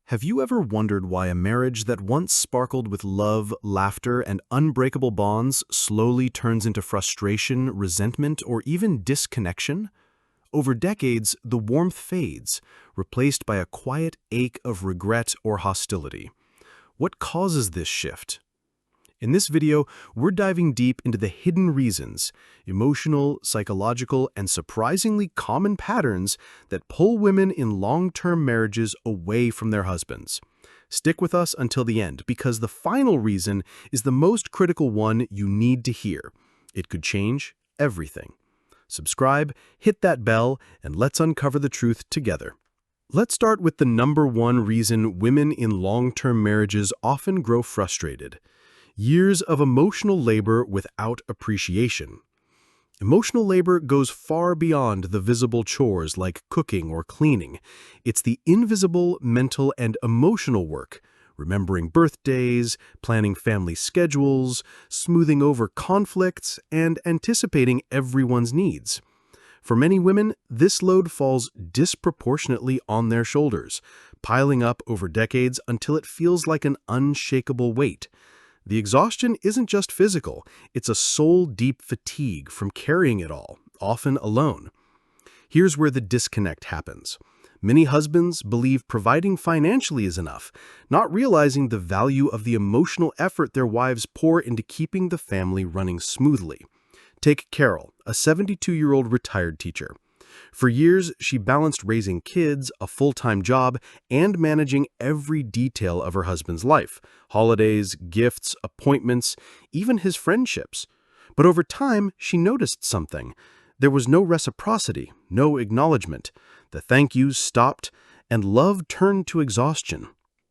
Have you ever wondered why a marriage that once sparkled with love, laughter, and unbreakable bonds slowly turns into frustration, resentment, or even disconnection? Over decades, the warmth fades, replaced by a quiet ache of regret or hostility. What causes this shift? In this video, we're diving deep into the hidden reasons, emotional, psychological, and surprisingly common patterns that pull women in long-term marriages away from their husbands. Stick with us until the end, because the final reason is the most critical one you need to hear. It could change everything. Subscribe, hit that bell, and let's uncover the truth together. Let's start with the number one reason women in long-term marriages often grow frustrated. Years of emotional labor without appreciation. Emotional labor goes far beyond the visible chores like cooking or cleaning. It's the invisible mental and emotional work, remembering birthdays, planning family schedules, smoothing over conflicts, and anticipating everyone's needs. For many women, this load falls disproportionately on their shoulders, piling up over decades until it feels like an unshakable weight. The exhaustion isn't just physical, it's a soul-deep fatigue from carrying it all, often alone. Here's where the disconnect happens. Many husbands believe providing financially is enough, not realizing the value of the emotional effort their wives pour into keeping the family running smoothly. Take Carol, a 72-year-old retired teacher. For years, she balanced raising kids, a full-time job, and managing every detail of her husband's life: holidays, gifts, appointments, even his friendships. But over time, she noticed something. There was no reciprocity, no acknowledgement. The thank yous stopped, and love turned to exhaustion.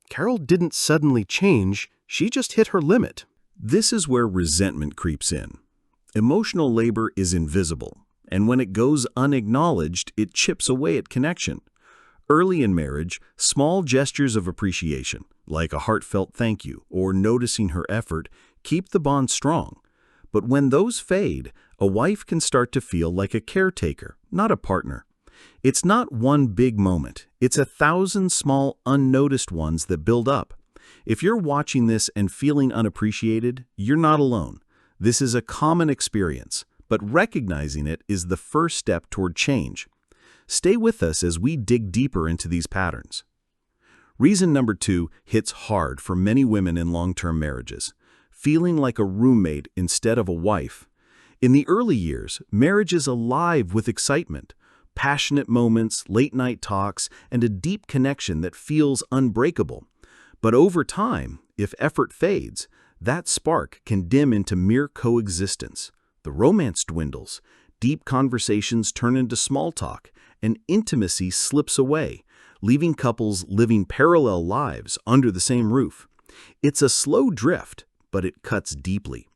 Carol didn't suddenly change, she just hit her limit. This is where resentment creeps in. Emotional labor is invisible, and when it goes unacknowledged, it chips away at connection. Early in marriage, small gestures of appreciation, like a heartfelt thank you or noticing her effort, keep the bond strong. But when those fade, a wife can start to feel like a caretaker, not a partner. It's not one big moment. It's 1,000 small, unnoticed ones that build up. If you're watching this and feeling unappreciated, you're not alone. This is a common experience, but recognizing it is the first step toward change. Stay with us as we dig deeper into these patterns. Reason number 2 hits hard for many women in long-term marriages: feeling like a roommate instead of a wife. In the early years, marriage is alive with excitement, passionate moments, late-night talks, and a deep connection that feels unbreakable. But over time, if effort fades, that spark can dim into mere coexistence. The romance dwindles, deep conversations turn into small talk, and intimacy slips away, leaving couples living parallel lives under the same roof. It's a slow drift, but it cuts deeply.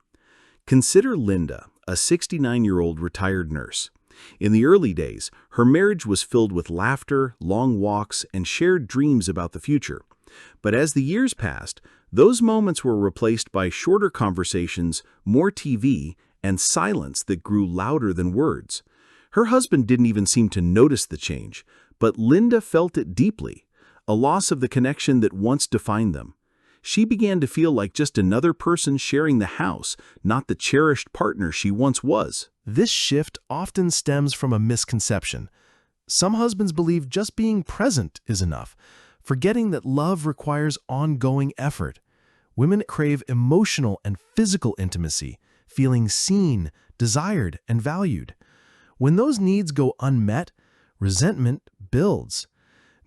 Consider Linda, a 69-year-old retired nurse. In the early days, her marriage was filled with laughter, long walks, and shared dreams about the future. But as the years passed, those moments were replaced by shorter conversations, more TV, and silence that grew louder than words. Her husband didn't even seem to notice the change, but Linda felt it deeply, a loss of the connection that once defined them. She began to feel like just another person sharing the house, not the cherished partner she once was. This shift often stems from a misconception. Some husbands believe just being present is enough, forgetting that love requires ongoing effort. Women crave emotional and physical intimacy, feeling seen, desired, and valued. When those needs go unmet, resentment builds.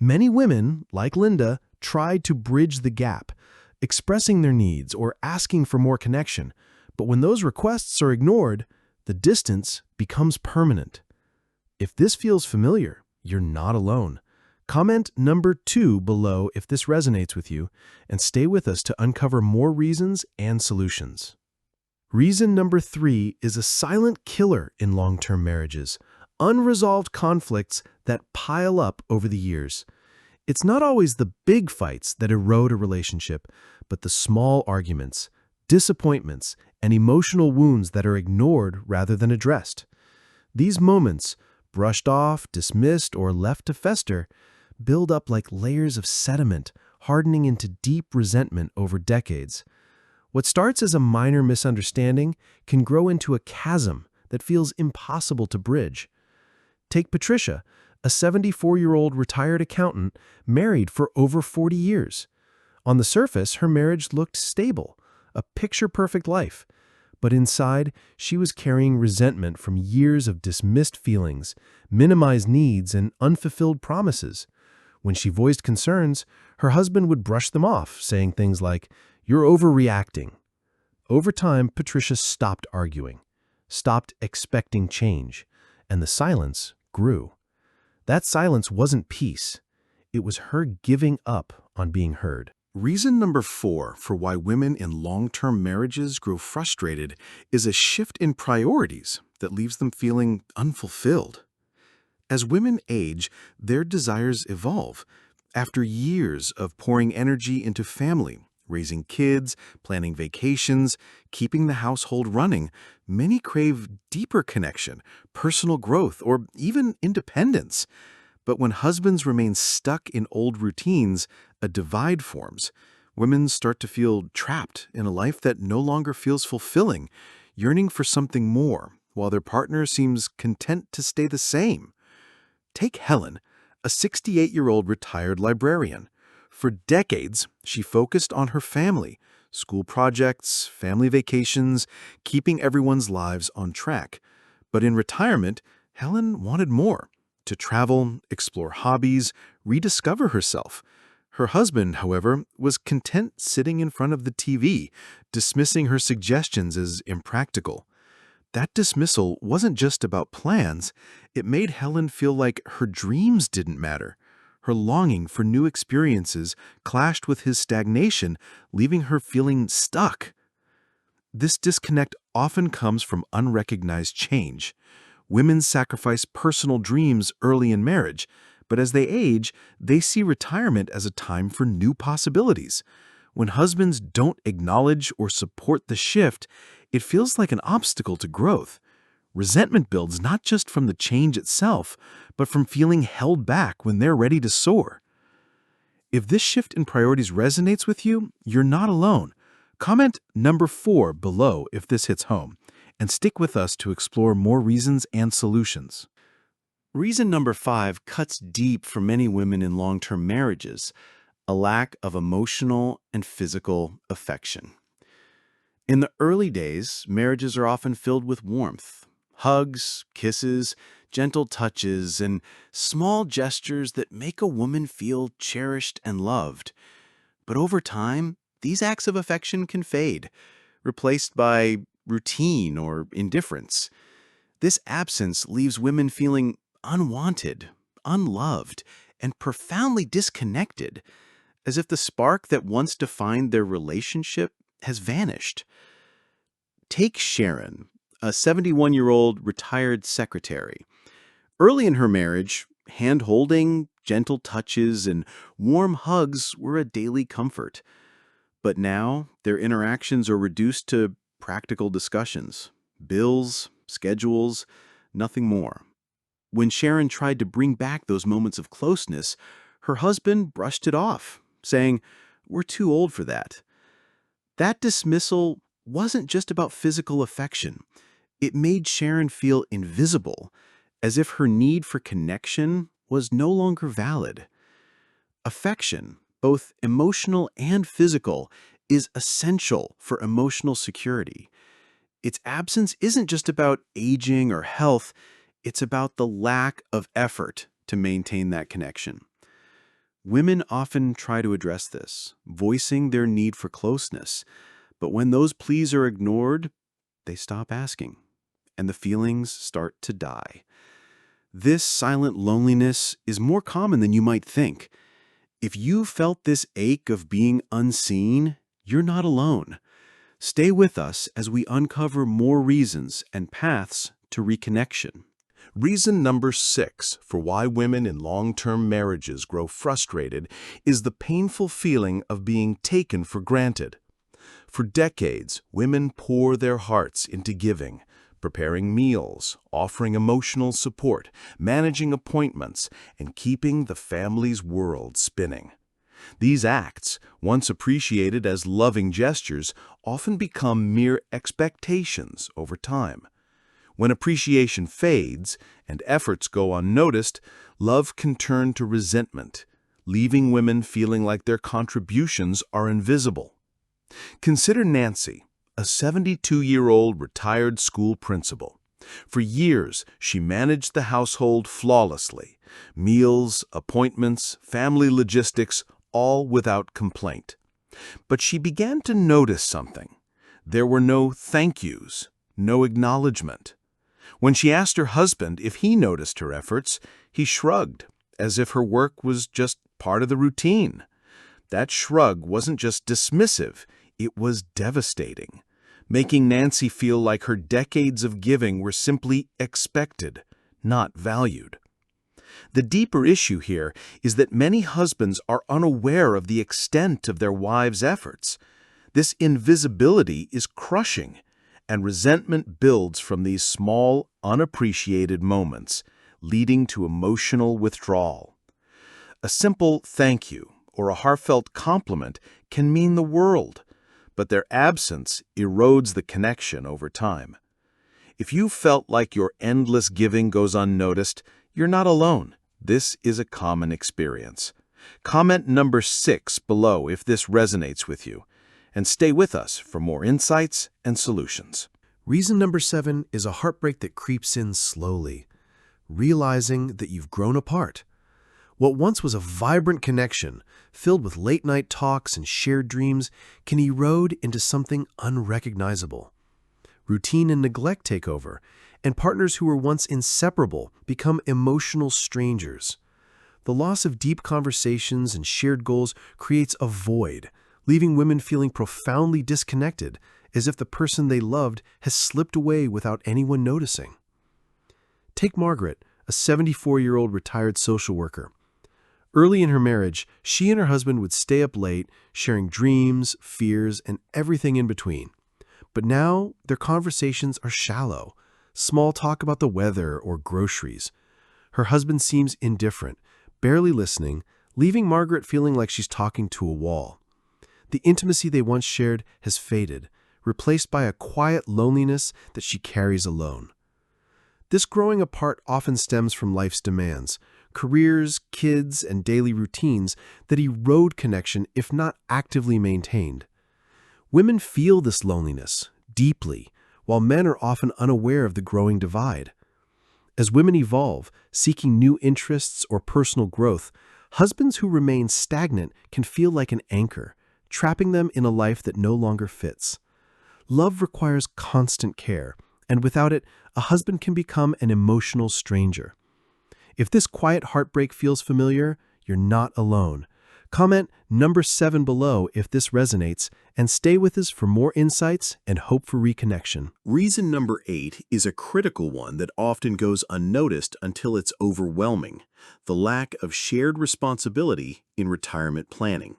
Many women, like Linda, try to bridge the gap, expressing their needs or asking for more connection. But when those requests are ignored, the distance becomes permanent. If this feels familiar, you're not alone. Comment number 2 below if this resonates with you, and stay with us to uncover more reasons and solutions. Reason number 3 is a silent killer in long-term marriages: unresolved conflicts that pile up over the years. It's not always the big fights that erode a relationship, but the small arguments, disappointments, and emotional wounds that are ignored rather than addressed. These moments, brushed off, dismissed, or left to fester, build up like layers of sediment, hardening into deep resentment over decades. What starts as a minor misunderstanding can grow into a chasm that feels impossible to bridge. Take Patricia, a 74-year-old retired accountant married for over 40 years. On the surface, her marriage looked stable, a picture-perfect life. But inside, she was carrying resentment from years of dismissed feelings, minimized needs, and unfulfilled promises. When she voiced concerns, her husband would brush them off, saying things like, "You're overreacting." Over time, Patricia stopped arguing, stopped expecting change, and the silence grew. That silence wasn't peace. It was her giving up on being heard. Reason number 4 for why women in long-term marriages grow frustrated is a shift in priorities that leaves them feeling unfulfilled. As women age, their desires evolve. After years of pouring energy into family, raising kids, planning vacations, keeping the household running, many crave deeper connection, personal growth, or even independence. But when husbands remain stuck in old routines, a divide forms. Women start to feel trapped in a life that no longer feels fulfilling, yearning for something more, while their partner seems content to stay the same. Take Helen, a 68-year-old retired librarian. For decades, she focused on her family, school projects, family vacations, keeping everyone's lives on track. But in retirement, Helen wanted more. To travel, explore hobbies, rediscover herself. Her husband, however, was content sitting in front of the TV, dismissing her suggestions as impractical. That dismissal wasn't just about plans. It made Helen feel like her dreams didn't matter. Her longing for new experiences clashed with his stagnation, leaving her feeling stuck. This disconnect often comes from unrecognized change. Women sacrifice personal dreams early in marriage, but as they age, they see retirement as a time for new possibilities. When husbands don't acknowledge or support the shift, it feels like an obstacle to growth. Resentment builds not just from the change itself, but from feeling held back when they're ready to soar. If this shift in priorities resonates with you, you're not alone. Comment number 4 below if this hits home, and stick with us to explore more reasons and solutions. Reason number 5 cuts deep for many women in long-term marriages: a lack of emotional and physical affection. In the early days, marriages are often filled with warmth, hugs, kisses, gentle touches, and small gestures that make a woman feel cherished and loved. But over time, these acts of affection can fade, replaced by routine or indifference. This absence leaves women feeling unwanted, unloved, and profoundly disconnected, as if the spark that once defined their relationship has vanished. Take Sharon, a 71-year-old retired secretary. Early in her marriage, hand-holding, gentle touches, and warm hugs were a daily comfort. But now, their interactions are reduced to practical discussions, bills, schedules, nothing more. When Sharon tried to bring back those moments of closeness, her husband brushed it off, saying, "We're too old for that." That dismissal wasn't just about physical affection. It made Sharon feel invisible, as if her need for connection was no longer valid. Affection, both emotional and physical, is essential for emotional security. Its absence isn't just about aging or health, it's about the lack of effort to maintain that connection. Women often try to address this, voicing their need for closeness, but when those pleas are ignored, they stop asking, and the feelings start to die. This silent loneliness is more common than you might think. If you felt this ache of being unseen, you're not alone. Stay with us as we uncover more reasons and paths to reconnection. Reason number 6 for why women in long-term marriages grow frustrated is the painful feeling of being taken for granted. For decades, women pour their hearts into giving, preparing meals, offering emotional support, managing appointments, and keeping the family's world spinning. These acts, once appreciated as loving gestures, often become mere expectations over time. When appreciation fades and efforts go unnoticed, love can turn to resentment, leaving women feeling like their contributions are invisible. Consider Nancy, a 72-year-old retired school principal. For years, she managed the household flawlessly. Meals, appointments, family logistics, all without complaint. But she began to notice something. There were no thank yous, no acknowledgement. When she asked her husband if he noticed her efforts, he shrugged, as if her work was just part of the routine. That shrug wasn't just dismissive, it was devastating, making Nancy feel like her decades of giving were simply expected, not valued. The deeper issue here is that many husbands are unaware of the extent of their wives' efforts. This invisibility is crushing, and resentment builds from these small, unappreciated moments, leading to emotional withdrawal. A simple thank you or a heartfelt compliment can mean the world, but their absence erodes the connection over time. If you felt like your endless giving goes unnoticed, you're not alone. This is a common experience. Comment number 6 below if this resonates with you, and stay with us for more insights and solutions. Reason number 7 is a heartbreak that creeps in slowly, realizing that you've grown apart. What once was a vibrant connection, filled with late-night talks and shared dreams, can erode into something unrecognizable. Routine and neglect take over, and partners who were once inseparable become emotional strangers. The loss of deep conversations and shared goals creates a void, leaving women feeling profoundly disconnected, as if the person they loved has slipped away without anyone noticing. Take Margaret, a 74-year-old retired social worker. Early in her marriage, she and her husband would stay up late, sharing dreams, fears, and everything in between. But now, their conversations are shallow, small talk about the weather or groceries. Her husband seems indifferent, barely listening, leaving Margaret feeling like she's talking to a wall. The intimacy they once shared has faded, replaced by a quiet loneliness that she carries alone. This growing apart often stems from life's demands, careers, kids, and daily routines that erode connection if not actively maintained. Women feel this loneliness deeply, while men are often unaware of the growing divide. As women evolve, seeking new interests or personal growth, husbands who remain stagnant can feel like an anchor, trapping them in a life that no longer fits. Love requires constant care, and without it, a husband can become an emotional stranger. If this quiet heartbreak feels familiar, you're not alone. Comment number 7 below if this resonates, and stay with us for more insights and hope for reconnection. Reason number 8 is a critical one that often goes unnoticed until it's overwhelming: the lack of shared responsibility in retirement planning.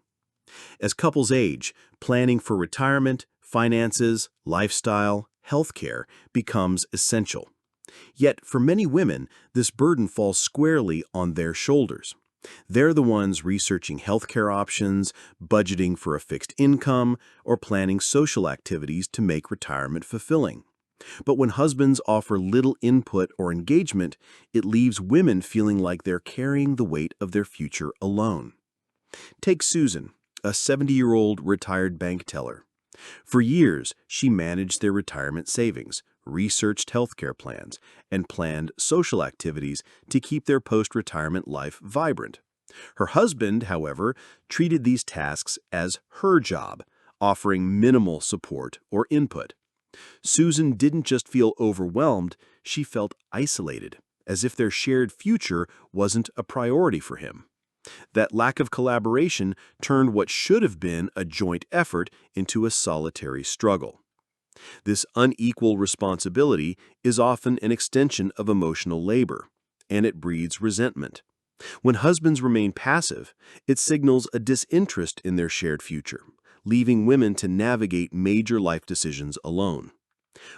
As couples age, planning for retirement, finances, lifestyle, healthcare becomes essential. Yet, for many women, this burden falls squarely on their shoulders. They're the ones researching healthcare options, budgeting for a fixed income, or planning social activities to make retirement fulfilling. But when husbands offer little input or engagement, it leaves women feeling like they're carrying the weight of their future alone. Take Susan, a 70-year-old retired bank teller. For years, she managed their retirement savings, researched healthcare plans, and planned social activities to keep their post-retirement life vibrant. Her husband, however, treated these tasks as her job, offering minimal support or input. Susan didn't just feel overwhelmed, she felt isolated, as if their shared future wasn't a priority for him. That lack of collaboration turned what should have been a joint effort into a solitary struggle. This unequal responsibility is often an extension of emotional labor, and it breeds resentment. When husbands remain passive, it signals a disinterest in their shared future, leaving women to navigate major life decisions alone.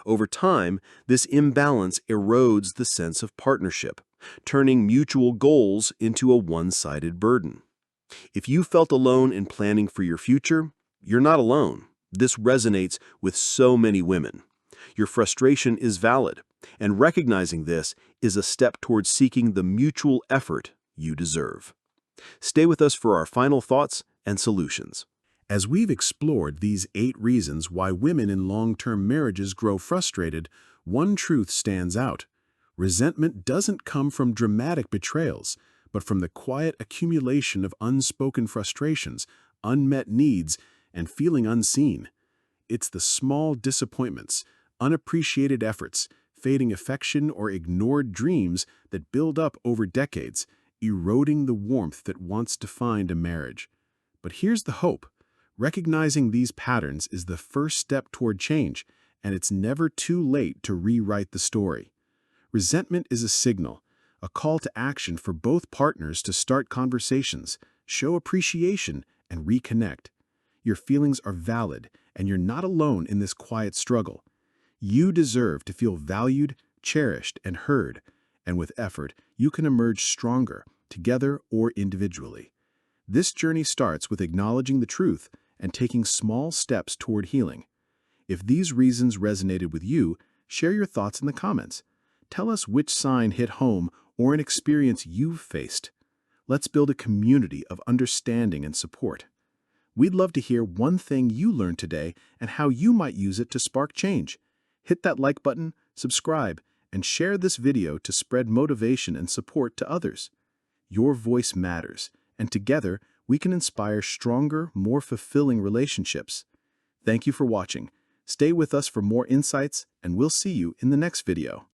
Over time, this imbalance erodes the sense of partnership, turning mutual goals into a one-sided burden. If you felt alone in planning for your future, you're not alone. This resonates with so many women. Your frustration is valid, and recognizing this is a step towards seeking the mutual effort you deserve. Stay with us for our final thoughts and solutions. As we've explored these 8 reasons why women in long-term marriages grow frustrated, one truth stands out. Resentment doesn't come from dramatic betrayals, but from the quiet accumulation of unspoken frustrations, unmet needs, and feeling unseen. It's the small disappointments, unappreciated efforts, fading affection, or ignored dreams that build up over decades, eroding the warmth that once defined a marriage. But here's the hope. Recognizing these patterns is the first step toward change, and it's never too late to rewrite the story. Resentment is a signal, a call to action for both partners to start conversations, show appreciation, and reconnect. Your feelings are valid, and you're not alone in this quiet struggle. You deserve to feel valued, cherished, and heard, and with effort, you can emerge stronger, together or individually. This journey starts with acknowledging the truth and taking small steps toward healing. If these reasons resonated with you, share your thoughts in the comments. Tell us which sign hit home or an experience you've faced. Let's build a community of understanding and support. We'd love to hear one thing you learned today and how you might use it to spark change. Hit that like button, subscribe, and share this video to spread motivation and support to others. Your voice matters, and together we can inspire stronger, more fulfilling relationships. Thank you for watching. Stay with us for more insights, and we'll see you in the next video.